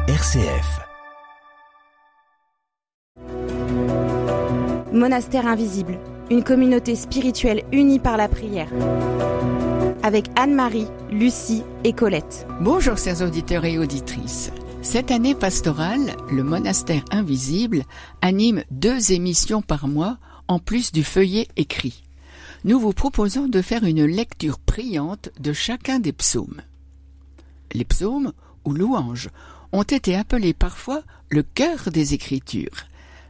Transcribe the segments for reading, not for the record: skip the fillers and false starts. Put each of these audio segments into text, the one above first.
RCF. Monastère invisible, une communauté spirituelle unie par la prière. Avec Anne-Marie, Lucie et Colette. Bonjour chers auditeurs et auditrices. Cette année pastorale, le Monastère invisible anime 2 émissions par mois en plus du feuillet écrit. Nous vous proposons de faire une lecture priante de chacun des psaumes. Les psaumes, ou louanges, ont été appelés parfois le cœur des Écritures,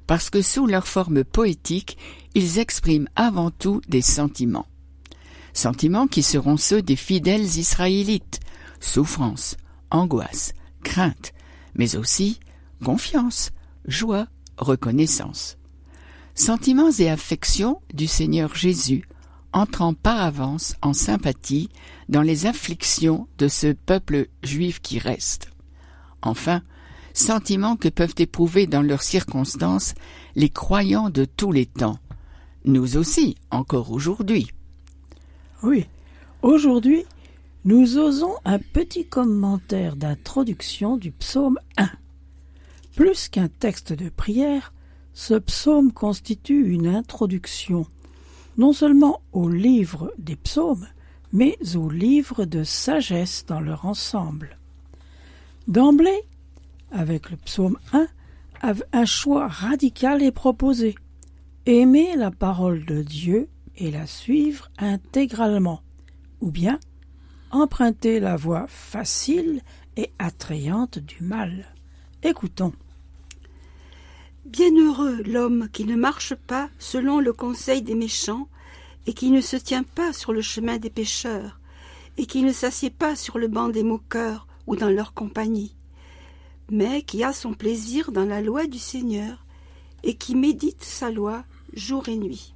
parce que sous leur forme poétique, ils expriment avant tout des sentiments. Sentiments qui seront ceux des fidèles israélites, souffrance, angoisse, crainte, mais aussi confiance, joie, reconnaissance. Sentiments et affections du Seigneur Jésus, entrant par avance en sympathie dans les afflictions de ce peuple juif qui reste. Enfin, sentiments que peuvent éprouver dans leurs circonstances les croyants de tous les temps, nous aussi, encore aujourd'hui. Oui, aujourd'hui, nous osons un petit commentaire d'introduction du psaume 1. Plus qu'un texte de prière, ce psaume constitue une introduction, non seulement au livre des psaumes, mais au livre de sagesse dans leur ensemble. D'emblée, avec le psaume 1, un choix radical est proposé. Aimer la parole de Dieu et la suivre intégralement, ou bien emprunter la voie facile et attrayante du mal. Écoutons. Bienheureux l'homme qui ne marche pas selon le conseil des méchants et qui ne se tient pas sur le chemin des pécheurs et qui ne s'assied pas sur le banc des moqueurs ou dans leur compagnie, mais qui a son plaisir dans la loi du Seigneur et qui médite sa loi jour et nuit.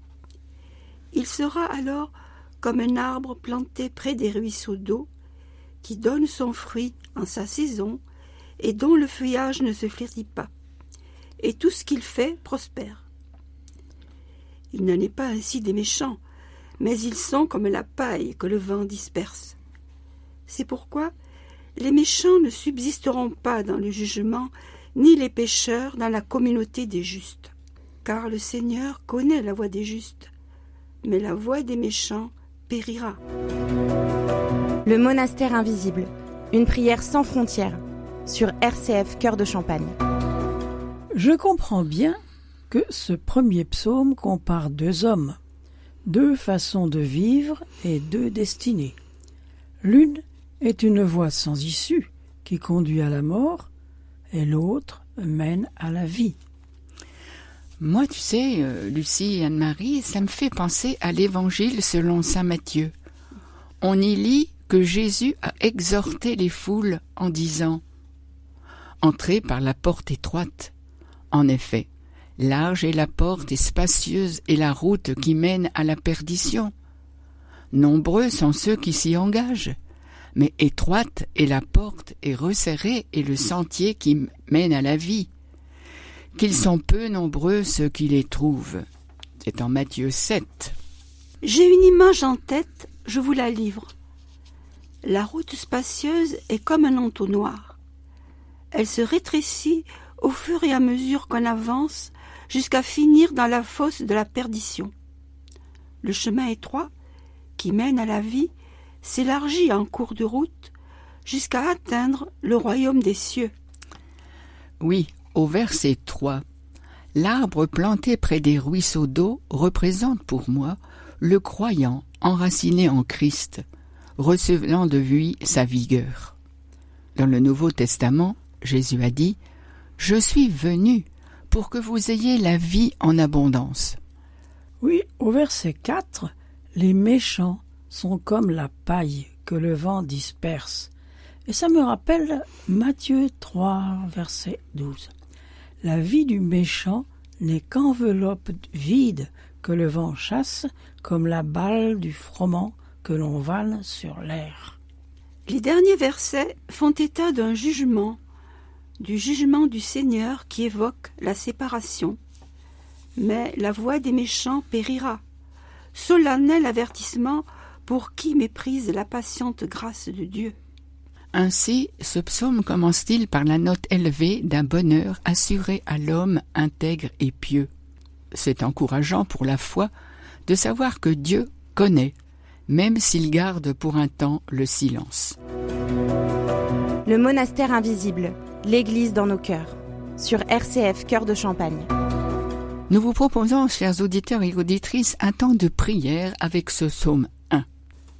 Il sera alors comme un arbre planté près des ruisseaux d'eau, qui donne son fruit en sa saison et dont le feuillage ne se flétrit pas, et tout ce qu'il fait prospère. Il n'en est pas ainsi des méchants, mais ils sont comme la paille que le vent disperse. C'est pourquoi les méchants ne subsisteront pas dans le jugement, ni les pécheurs dans la communauté des justes. Car le Seigneur connaît la voie des justes, mais la voie des méchants périra. Le Monastère invisible, une prière sans frontières, sur RCF Cœur de Champagne. Je comprends bien que ce premier psaume compare 2 hommes, 2 façons de vivre et 2 destinées. L'une est une voie sans issue qui conduit à la mort, et l'autre mène à la vie. Moi, tu sais, Lucie et Anne-Marie, ça me fait penser à l'Évangile selon saint Matthieu. On y lit que Jésus a exhorté les foules en disant « Entrez par la porte étroite. En effet, large est la porte et spacieuse est la route qui mène à la perdition. Nombreux sont ceux qui s'y engagent, mais étroite est la porte et resserré est le sentier qui mène à la vie. Qu'ils sont peu nombreux ceux qui les trouvent. » C'est en Matthieu 7. J'ai une image en tête, je vous la livre. La route spacieuse est comme un entonnoir. Elle se rétrécit au fur et à mesure qu'on avance jusqu'à finir dans la fosse de la perdition. Le chemin étroit, qui mène à la vie, s'élargit en cours de route jusqu'à atteindre le royaume des cieux. Oui, au verset 3, l'arbre planté près des ruisseaux d'eau représente pour moi le croyant enraciné en Christ, recevant de lui sa vigueur. Dans le Nouveau Testament, Jésus a dit « Je suis venu pour que vous ayez la vie en abondance. » Oui, au verset 4, les méchants sont comme la paille que le vent disperse. Et ça me rappelle Matthieu 3, verset 12. La vie du méchant n'est qu'enveloppe vide que le vent chasse, comme la balle du froment que l'on vane sur l'air. Les derniers versets font état d'un jugement, du jugement du Seigneur qui évoque la séparation. Mais la voix des méchants périra. Solennel avertissement pour qui méprise la patiente grâce de Dieu. Ainsi, ce psaume commence-t-il par la note élevée d'un bonheur assuré à l'homme intègre et pieux. C'est encourageant pour la foi de savoir que Dieu connaît, même s'il garde pour un temps le silence. Le monastère invisible, l'Église dans nos cœurs, sur RCF Cœur de Champagne. Nous vous proposons, chers auditeurs et auditrices, un temps de prière avec ce psaume 1.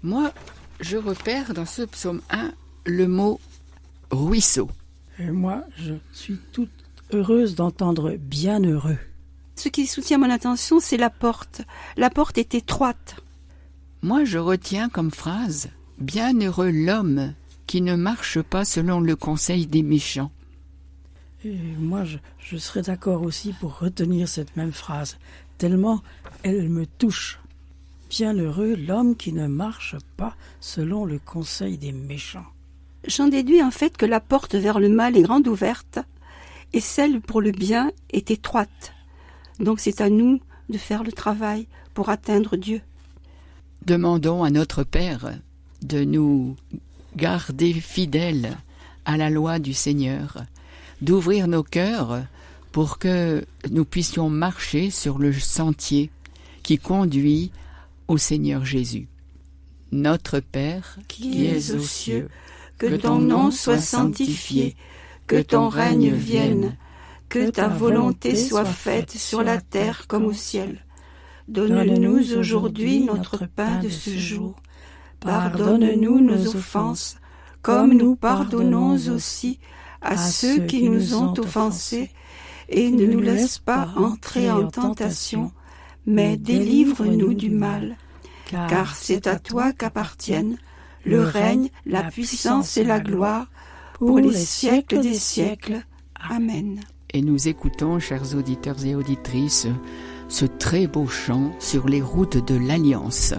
Moi, je repère dans ce psaume 1 le mot « ruisseau ». Et moi, je suis toute heureuse d'entendre « bienheureux ». Ce qui soutient mon attention, c'est la porte. La porte est étroite. Moi, je retiens comme phrase « Bienheureux l'homme qui ne marche pas selon le conseil des méchants ». Et moi, je serais d'accord aussi pour retenir cette même phrase, tellement elle me touche. Bienheureux l'homme qui ne marche pas selon le conseil des méchants. J'en déduis en fait que la porte vers le mal est grande ouverte et celle pour le bien est étroite. Donc c'est à nous de faire le travail pour atteindre Dieu. Demandons à notre Père de nous garder fidèles à la loi du Seigneur, d'ouvrir nos cœurs pour que nous puissions marcher sur le sentier qui conduit au Seigneur Jésus. Notre Père, qui es aux cieux, que ton nom soit sanctifié, que ton règne vienne, que ta volonté soit faite sur la terre comme au ciel. Donne-nous aujourd'hui notre pain de ce jour. Pardonne-nous nos offenses, comme nous pardonnons aussi à ceux qui nous ont offensés, et ne nous laisse pas entrer en tentation, mais délivre-nous du mal. Car c'est à toi qu'appartiennent le règne, la puissance et la gloire, pour les siècles des siècles. Amen. Et nous écoutons, chers auditeurs et auditrices, ce très beau chant sur les routes de l'Alliance.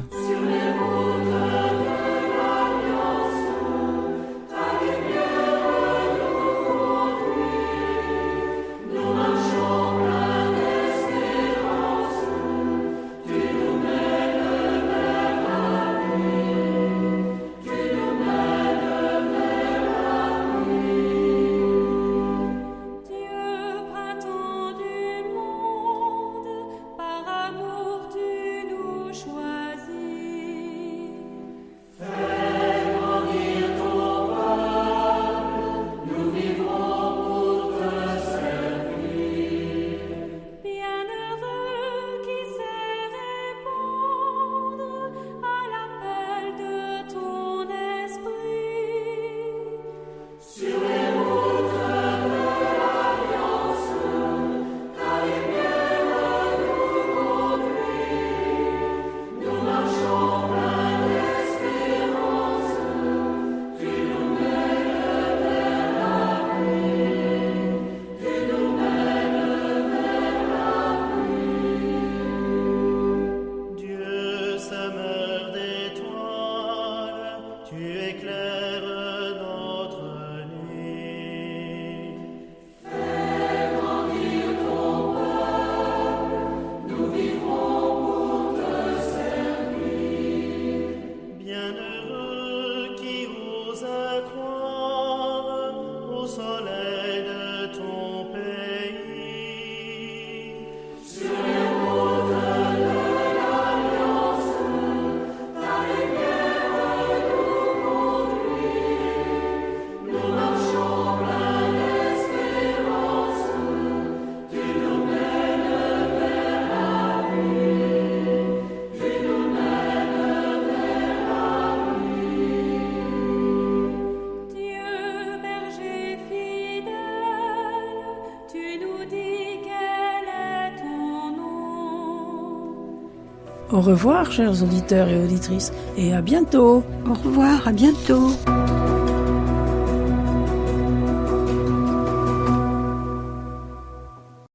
Au revoir, chers auditeurs et auditrices, et à bientôt. Au revoir, à bientôt.